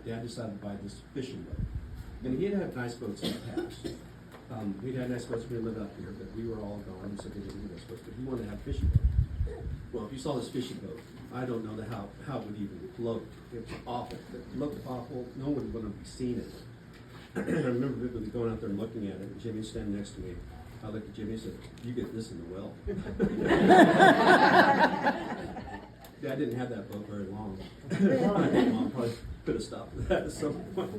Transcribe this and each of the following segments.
Dad decided to buy this fishing boat. And he had had nice boats in the past. We'd had nice boats when we lived up here, but we were all gone, so we didn't have nice boats. But he wanted to have a fishing boat. Well, if you saw this fishing boat, I don't know how it would even float. It was awful. It looked awful. No one would have seen it. I remember vividly going out there and looking at it, and Jimmy was standing next to me. I looked at Jimmy and said, "You get this in the well." Dad didn't have that boat very long. I think Mom probably could have stopped with that at some point.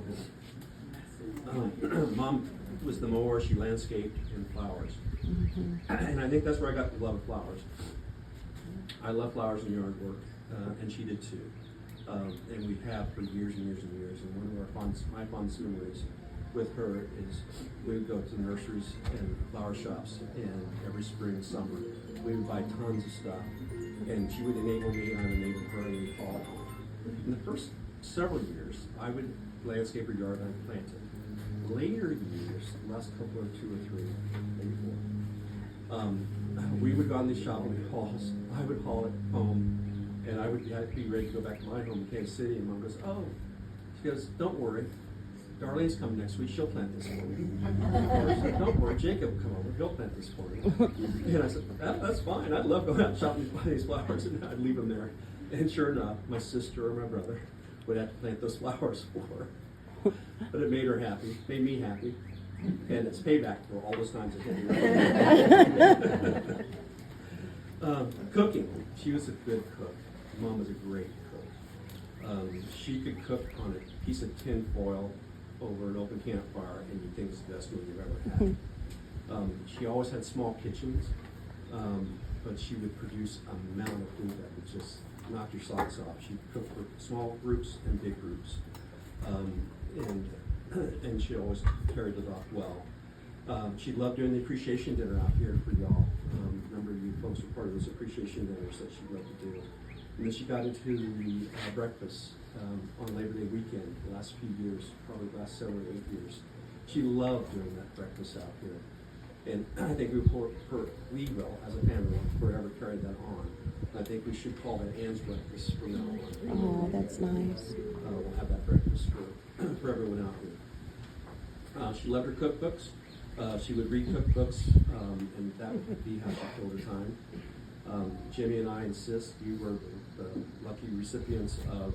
Mom was the mower. She landscaped and flowers. And I think that's where I got the love of flowers. I love flowers and yard work, and she did too. And we have for years and years and years. And one of my fondest memories with her is we would go to nurseries and flower shops, and every spring and summer we would buy tons of stuff. And she would enable me, and I would enable her, and we'd haul it home. In the first several years, I would landscape her yard and I'd plant it. Later years, the last couple of 2 or 3, maybe 4, we would go on these shopping hauls. I would haul it home, and I'd be ready to go back to my home in Kansas City, and Mom goes, "Oh," she goes, "Don't worry. Darlene's coming next week. She'll plant this for me." Or she said, "Don't worry, Jacob will come over. He'll plant this for me." And I said, "That's fine. I'd love going out and shopping for these flowers," and I'd leave them there. And sure enough, my sister or my brother would have to plant those flowers for her. But it made her happy, made me happy, and it's payback for all those times I did. Cooking. She was a good cook. Mom was a great cook. She could cook on a piece of tin foil over an open campfire, and you think it's the best meal you've ever had. She always had small kitchens, but she would produce a mountain of food that would just knock your socks off. She cooked for small groups and big groups, and she always carried it off well. She loved doing the appreciation dinner out here for y'all. A number of you folks were part of those appreciation dinners that she loved to do. And then she got into the breakfast on Labor Day weekend the last few years, probably the last 7 or 8 years. She loved doing that breakfast out here. And I think we will, as a family, forever carry that on. I think we should call that Ann's breakfast from now on. Oh, that's nice. We'll have that breakfast for everyone out here. She loved her cookbooks. She would read cookbooks, and that would be how she filled her time. Jimmy and I insist you were the lucky recipients of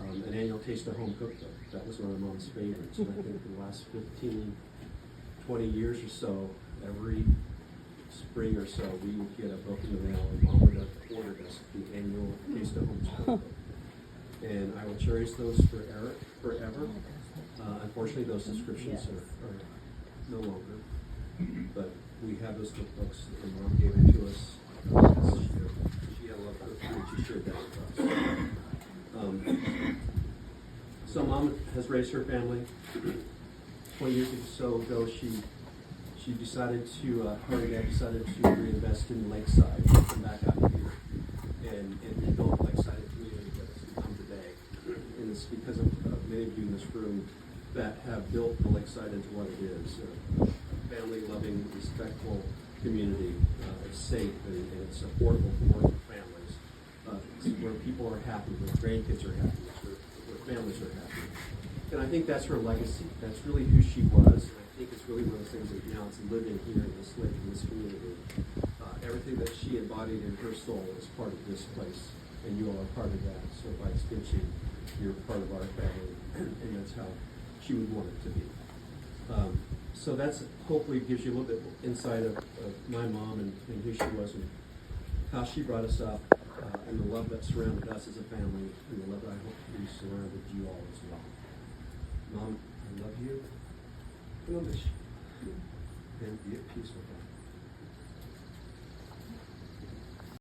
an annual Taste of Home cookbook. That was one of Mom's favorites. And I think for the last 15, 20 years or so, every spring or so, we would get a book in the mail, and Mom would have ordered us the annual Taste of Home cookbook. And I will cherish those forever. Unfortunately, those subscriptions are no longer. But we have those cookbooks, and Mom gave them to us. She had a love for food. She shared that with us. So Mom has raised her family. 20 years or so ago, she decided to, her and Dad decided to reinvest in Lakeside and come back out here and rebuild Lakeside community that has become today. And it's because of many of you in this room that have built the Lakeside into what it is. A family-loving, respectful community. It's safe and it's affordable for working families. It's where people are happy, where grandkids are happy, where families are happy. And I think that's her legacy. That's really who she was. And I think it's really one of those things that now it's living here in this lake, in this community. Everything that she embodied in her soul is part of this place, and you all are part of that. So by extension, you're part of our family, and that's how she would want it to be. So that's hopefully gives you a little bit insight of my mom and who she was and how she brought us up, and the love that surrounded us as a family, and the love that I hope to be surrounded you all as well. Mom, I love you. I love you. And be at peace with her.